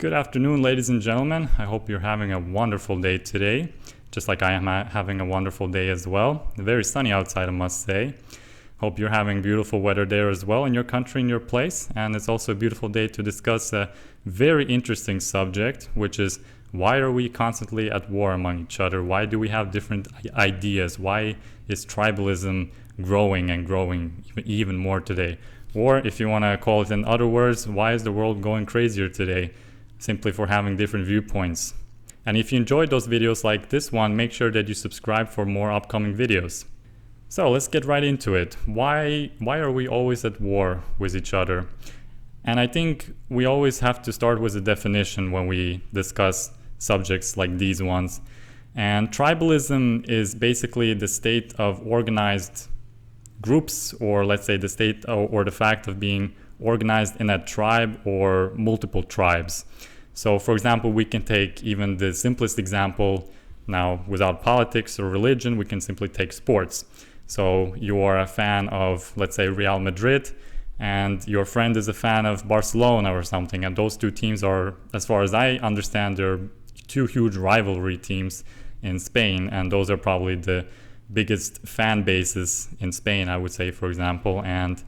Good afternoon, ladies and gentlemen. I hope you're having a wonderful day today, just like I am having a wonderful day as well. Very sunny outside, I must say. Hope you're having beautiful weather there as well in your country, in your place. And it's also a beautiful day to discuss a very interesting subject, which is why are we constantly at war among each other? Why do we have different ideas? Why is tribalism growing and growing even more today? Or if you want to call it in other words, why is the world going crazier today? Simply for having different viewpoints. And if you enjoyed those videos like this one, make sure that you subscribe for more upcoming videos. So let's get right into it. Why are we always at war with each other? And I think we always have to start with a definition when we discuss subjects like these ones. And tribalism is basically the state of organized groups, or let's say the state or the fact of being organized in a tribe or multiple tribes. So for example, we can take even the simplest example now without politics or religion, we can simply take sports. So you are a fan of, let's say, Real Madrid, and your friend is a fan of Barcelona or something. And those two teams are, as far as I understand, they're two huge rivalry teams in Spain. And those are probably the biggest fan bases in Spain, I would say, for example. And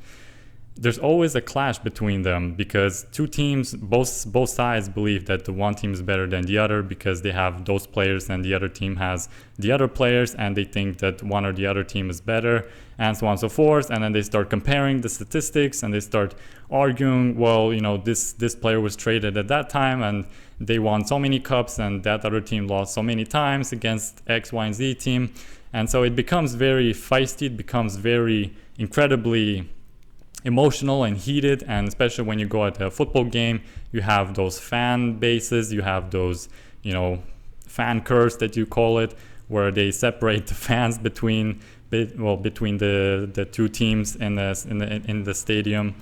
there's always a clash between them because two teams, both sides believe that the one team is better than the other because they have those players and the other team has the other players, and they think that one or the other team is better, and so on and so forth. And then they start comparing the statistics and they start arguing, well, you know, this player was traded at that time and they won so many cups, and that other team lost so many times against X, Y, and Z team. And so it becomes very feisty, it becomes very incredibly emotional and heated. And especially when you go at a football game, you have those fan bases, you have those, you know, fan curves that you call it, where they separate the fans between the two teams in the stadium.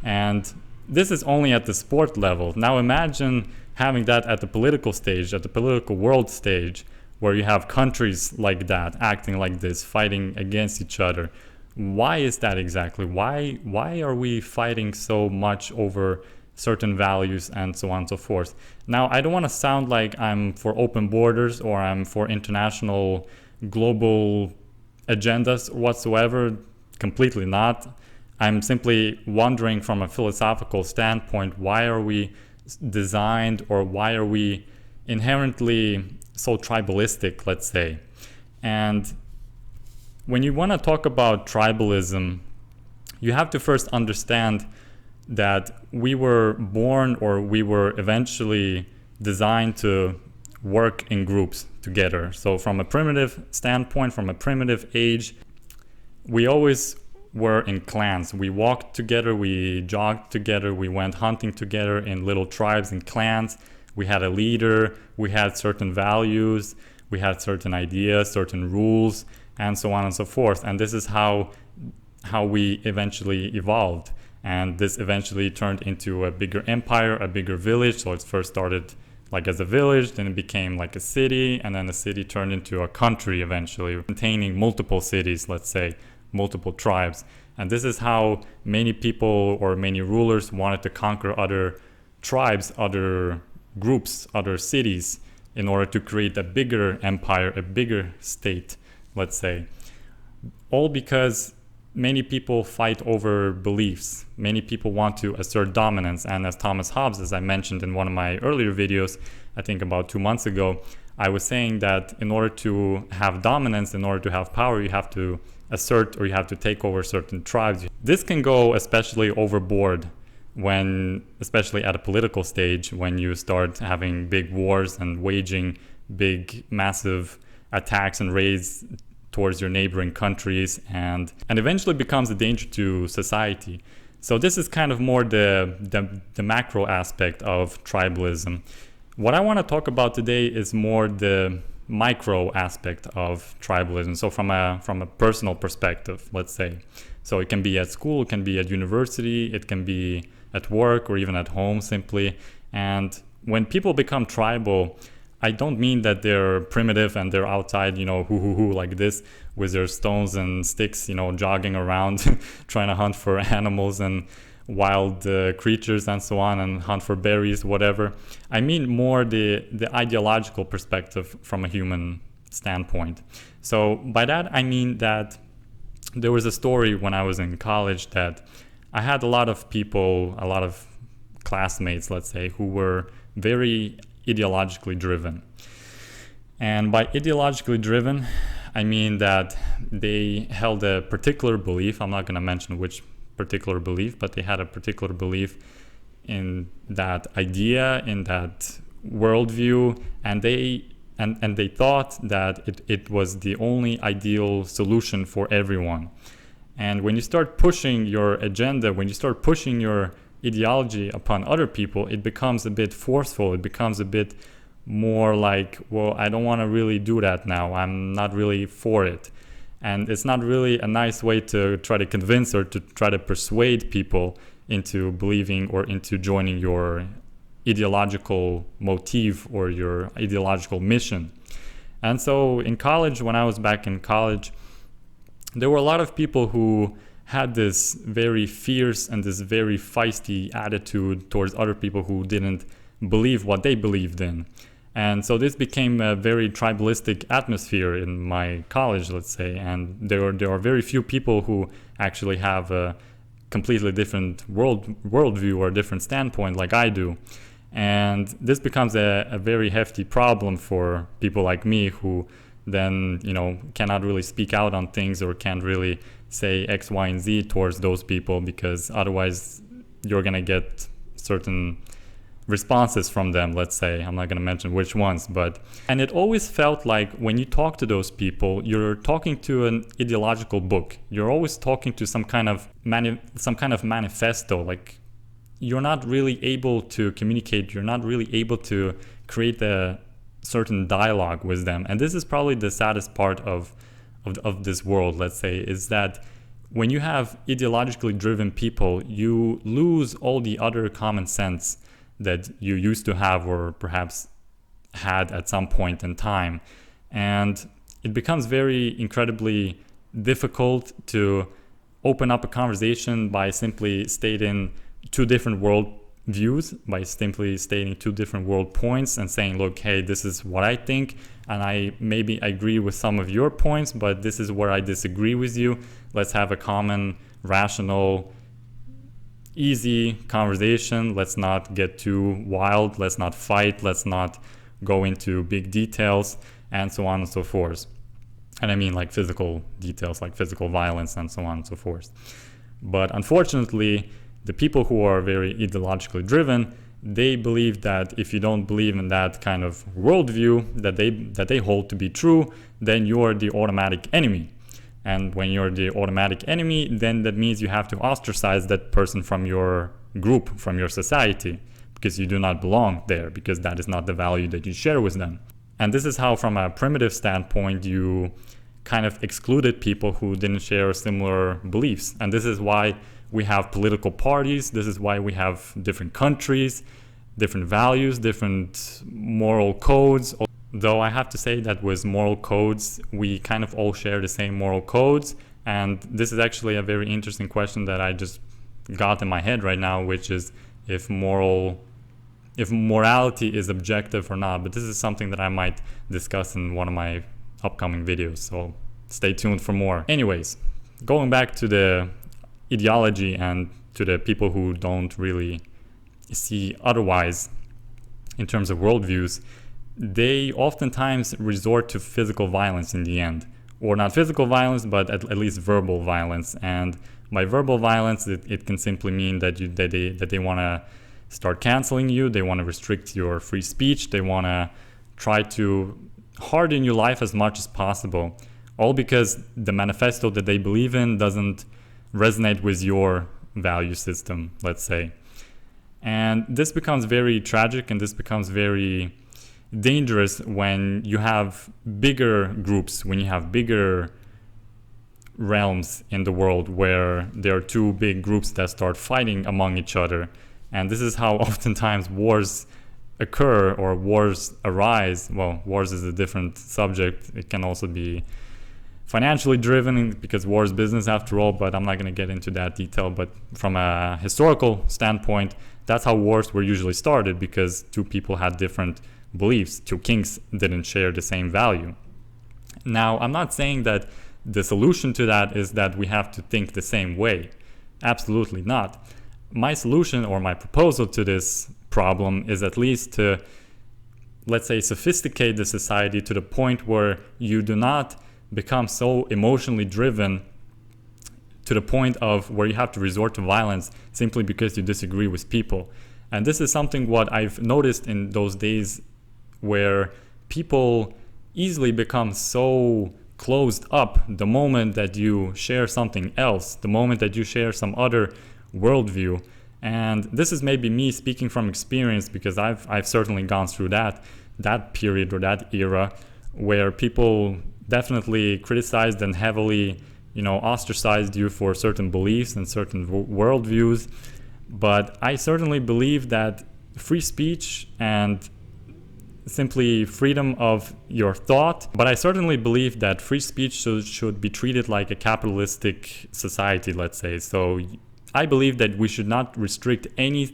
And this is only at the sport level. Now imagine having that at the political stage, at the political world stage, where you have countries like that acting like this, fighting against each other. Why is that exactly? Why are we fighting so much over certain values and so on and so forth? Now, I don't want to sound like I'm for open borders or I'm for international global agendas whatsoever. Completely not. I'm simply wondering from a philosophical standpoint, why are we designed, or why are we inherently so tribalistic, let's say? And when you want to talk about tribalism, you have to first understand that we were born, or we were eventually designed to work in groups together. So from a primitive standpoint, from a primitive age, we always were in clans. We walked together, we jogged together, we went hunting together in little tribes and clans. We had a leader, we had certain values, we had certain ideas, certain rules, and so on and so forth. And this is how we eventually evolved. And this eventually turned into a bigger empire, a bigger village. So it first started like as a village, then it became like a city, and then the city turned into a country eventually, containing multiple cities, let's say, multiple tribes. And this is how many people or many rulers wanted to conquer other tribes, other groups, other cities, in order to create a bigger empire, a bigger state, let's say. All because many people fight over beliefs. Many people want to assert dominance. And as Thomas Hobbes, as I mentioned in one of my earlier videos, I think about 2 months ago, I was saying that in order to have dominance, in order to have power, you have to assert, or you have to take over certain tribes. This can go especially overboard when, especially at a political stage, when you start having big wars and waging big, massive attacks and raids towards your neighboring countries, and eventually becomes a danger to society. So this is kind of more the macro aspect of tribalism. What I want to talk about today is more the micro aspect of tribalism. So from a personal perspective, let's say. So it can be at school, it can be at university, it can be at work, or even at home simply. And when people become tribal, I don't mean that they're primitive and they're outside, you know, like this with their stones and sticks, you know, jogging around trying to hunt for animals and wild creatures and so on, and hunt for berries, whatever. I mean more the ideological perspective from a human standpoint. So by that I mean that there was a story when I was in college that I had a lot of people, a lot of classmates, let's say, who were very ideologically driven. And by ideologically driven, I mean that they held a particular belief. I'm not going to mention which particular belief, but they had a particular belief in that idea, in that worldview, and they thought that it was the only ideal solution for everyone. And when you start pushing your agenda, when you start pushing your ideology upon other people, it becomes a bit forceful. It becomes a bit more like, well, I don't want to really do that now. I'm not really for it. And it's not really a nice way to try to convince or to try to persuade people into believing or into joining your ideological motif or your ideological mission. And so in college, when I was back in college, there were a lot of people who had this very fierce and this very feisty attitude towards other people who didn't believe what they believed in. And so this became a very tribalistic atmosphere in my college, let's say. And there are very few people who actually have a completely different worldview or a different standpoint like I do. And this becomes a very hefty problem for people like me who then, cannot really speak out on things or can't really say X, Y, and Z towards those people, because otherwise you're going to get certain responses from them, let's say. I'm not going to mention which ones, and it always felt like when you talk to those people, you're talking to an ideological book. You're always talking to some kind of manifesto. Like, you're not really able to communicate. You're not really able to create a certain dialogue with them. And this is probably the saddest part of this world, let's say, is that when you have ideologically driven people, you lose all the other common sense that you used to have or perhaps had at some point in time. And it becomes very incredibly difficult to open up a conversation by simply stating two different world views, by simply stating two different world points and saying, look, hey, this is what I think, and I maybe agree with some of your points, but this is where I disagree with you. Let's have a common, rational, easy conversation. Let's not get too wild. Let's not fight. Let's not go into big details, and so on and so forth. And I mean like physical details, like physical violence and so on and so forth. But unfortunately, the people who are very ideologically driven, they believe that if you don't believe in that kind of worldview that they hold to be true, then you are the automatic enemy. And when you're the automatic enemy, then that means you have to ostracize that person from your group, from your society, because you do not belong there, because that is not the value that you share with them. And this is how, from a primitive standpoint, you kind of excluded people who didn't share similar beliefs. And this is why we have political parties. This is why we have different countries, different values, different moral codes. Though I have to say that with moral codes, we kind of all share the same moral codes. And this is actually a very interesting question that I just got in my head right now, which is if morality is objective or not. But this is something that I might discuss in one of my upcoming videos, so stay tuned for more. Anyways, going back to the ideology and to the people who don't really see otherwise in terms of worldviews, they oftentimes resort to physical violence in the end. Or not physical violence, but at least verbal violence. And by verbal violence, it can simply mean that they want to start canceling you, they want to restrict your free speech, they want to try to harden your life as much as possible, all because the manifesto that they believe in doesn't resonate with your value system, let's say. And this becomes very tragic, and this becomes very dangerous when you have bigger groups, when you have bigger realms in the world where there are two big groups that start fighting among each other. And this is how oftentimes wars occur or wars arise. Well, wars is a different subject. It can also be financially driven, because war is business after all, but I'm not going to get into that detail. But from a historical standpoint, that's how wars were usually started, because two people had different beliefs. Two kings didn't share the same value. Now, I'm not saying that the solution to that is that we have to think the same way. Absolutely not. My solution, or my proposal to this problem, is at least to, let's say, sophisticate the society to the point where you do not become so emotionally driven to the point of where you have to resort to violence simply because you disagree with people. And this is something what I've noticed in those days where people easily become so closed up the moment that you share something else, the moment that you share some other worldview. And this is maybe me speaking from experience, because I've certainly gone through that period or that era where people definitely criticized and heavily, ostracized you for certain beliefs and certain worldviews. But I certainly believe that free speech and simply freedom of your thought, but I certainly believe that free speech should be treated like a capitalistic society, let's say. So I believe that we should not restrict any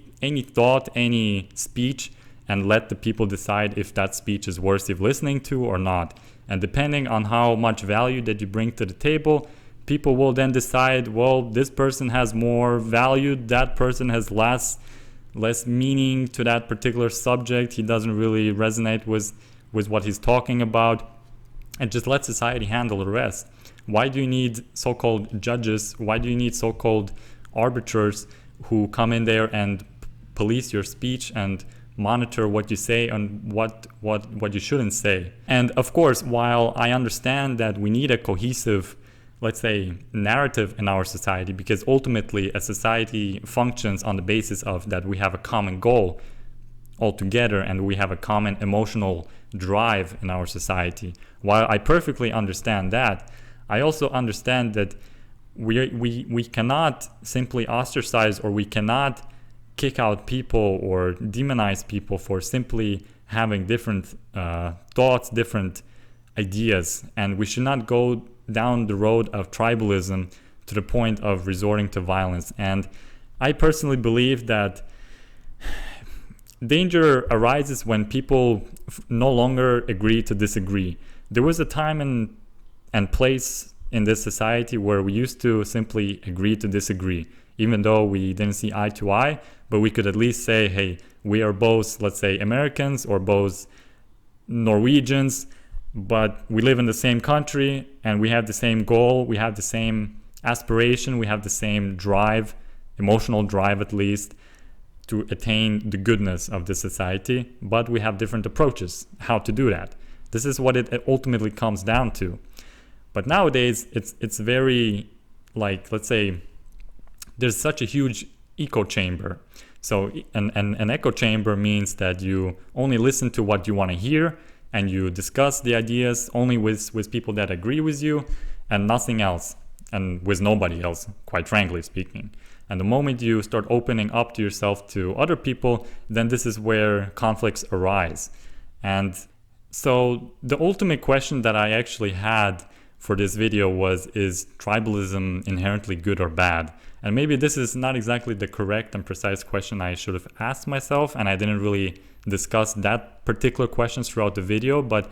thought, any speech, and let the people decide if that speech is worth listening to or not. And depending on how much value that you bring to the table, people will then decide, well, this person has more value, that person has less meaning to that particular subject, he doesn't really resonate with what he's talking about, and just let society handle the rest. Why do you need so-called judges? Why do you need so-called arbiters who come in there and police your speech and monitor what you say and what you shouldn't say? And of course, while I understand that we need a cohesive, let's say, narrative in our society, because ultimately a society functions on the basis of that we have a common goal altogether and we have a common emotional drive in our society. While I perfectly understand that, I also understand that we cannot simply ostracize, or we cannot kick out people or demonize people for simply having different thoughts, different ideas. And we should not go down the road of tribalism to the point of resorting to violence. And I personally believe that danger arises when people no longer agree to disagree. There was a time and place in this society where we used to simply agree to disagree, even though we didn't see eye to eye, but we could at least say, hey, we are both, let's say, Americans or both Norwegians, but we live in the same country and we have the same goal, we have the same aspiration, we have the same drive, emotional drive at least, to attain the goodness of the society, but we have different approaches how to do that. This is what it ultimately comes down to. But nowadays it's very, like, let's say, there's such a huge echo chamber. So an echo chamber means that you only listen to what you want to hear, and you discuss the ideas only with people that agree with you and nothing else, and with nobody else, quite frankly speaking. And the moment you start opening up to yourself to other people, then this is where conflicts arise. And so the ultimate question that I actually had for this video was, is tribalism inherently good or bad? And maybe this is not exactly the correct and precise question I should have asked myself, and I didn't really discuss that particular question throughout the video. But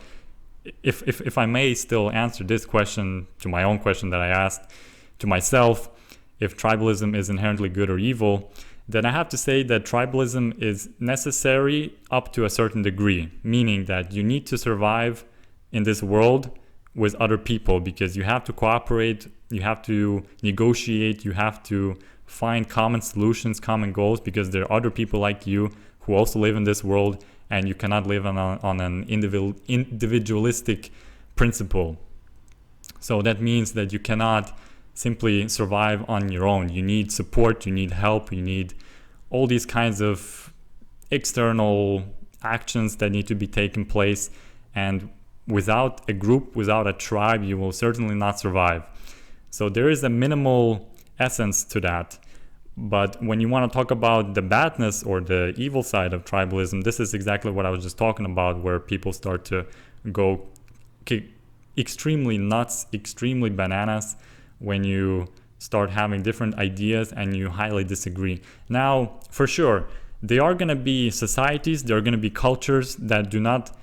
if I may still answer this question, to my own question that I asked to myself, if tribalism is inherently good or evil, then I have to say that tribalism is necessary up to a certain degree, meaning that you need to survive in this world with other people, because you have to cooperate, you have to negotiate, you have to find common solutions, common goals, because there are other people like you who also live in this world, and you cannot live on an individualistic principle. So that means that you cannot simply survive on your own. You need support, you need help, you need all these kinds of external actions that need to be taken place. And without a group, without a tribe, you will certainly not survive. So there is a minimal essence to that. But when you want to talk about the badness or the evil side of tribalism, this is exactly what I was just talking about, where people start to go extremely nuts, extremely bananas when you start having different ideas and you highly disagree. Now, for sure, there are going to be societies, there are going to be cultures that do not,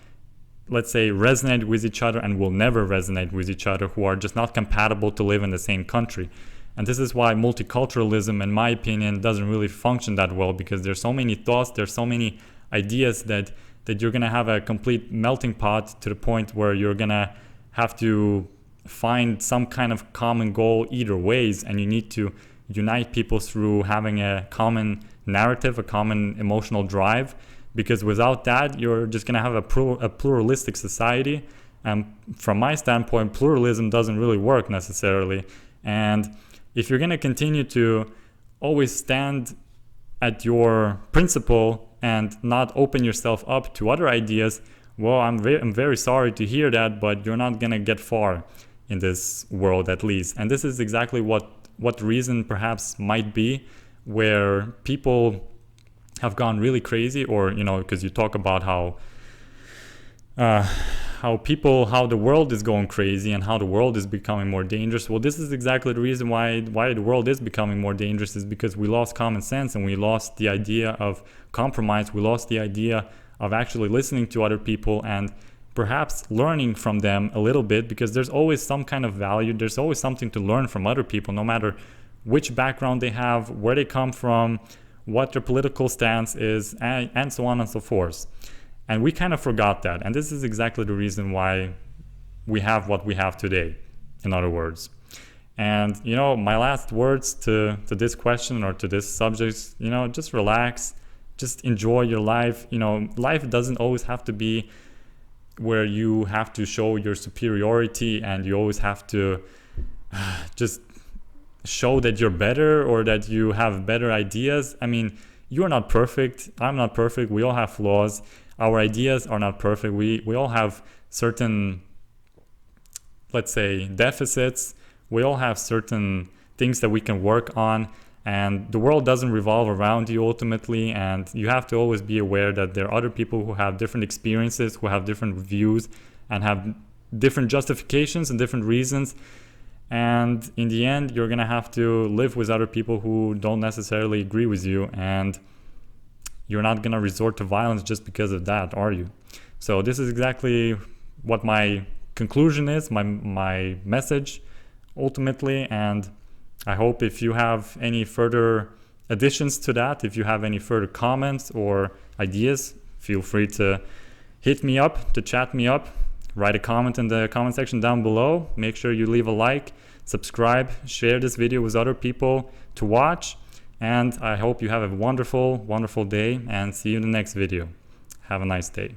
let's say, resonate with each other and will never resonate with each other, who are just not compatible to live in the same country. And this is why multiculturalism, in my opinion, doesn't really function that well, because there's so many thoughts, there's so many ideas that you're going to have a complete melting pot, to the point where you're going to have to find some kind of common goal either ways, and you need to unite people through having a common narrative, a common emotional drive, because without that, you're just going to have a pluralistic society. And from my standpoint, pluralism doesn't really work necessarily. And if you're going to continue to always stand at your principle and not open yourself up to other ideas, well, I'm very sorry to hear that, but you're not going to get far in this world, at least. And this is exactly what reason perhaps might be where people have gone really crazy, or, because you talk about how the world is going crazy and how the world is becoming more dangerous. Well, this is exactly the reason why the world is becoming more dangerous, is because we lost common sense and we lost the idea of compromise. We lost the idea of actually listening to other people and perhaps learning from them a little bit, because there's always some kind of value. There's always something to learn from other people, no matter which background they have, where they come from, what their political stance is, and so on and so forth. And we kind of forgot that. And this is exactly the reason why we have what we have today, in other words. And, my last words to this question or to this subject, just relax, just enjoy your life. Life doesn't always have to be where you have to show your superiority and you always have to just show that you're better or that you have better ideas. I mean, you're not perfect. I'm not perfect. We all have flaws. Our ideas are not perfect. We all have certain, let's say, deficits. We all have certain things that we can work on, and the world doesn't revolve around you ultimately, and you have to always be aware that there are other people who have different experiences, who have different views, and have different justifications and different reasons. And in the end, you're going to have to live with other people who don't necessarily agree with you, and you're not going to resort to violence just because of that, are you? So this is exactly what my conclusion is, my message ultimately. And I hope if you have any further additions to that, if you have any further comments or ideas, feel free to hit me up, to chat me up, write a comment in the comment section down below. Make sure you leave a like, subscribe, share this video with other people to watch. And I hope you have a wonderful, wonderful day, and see you in the next video. Have a nice day.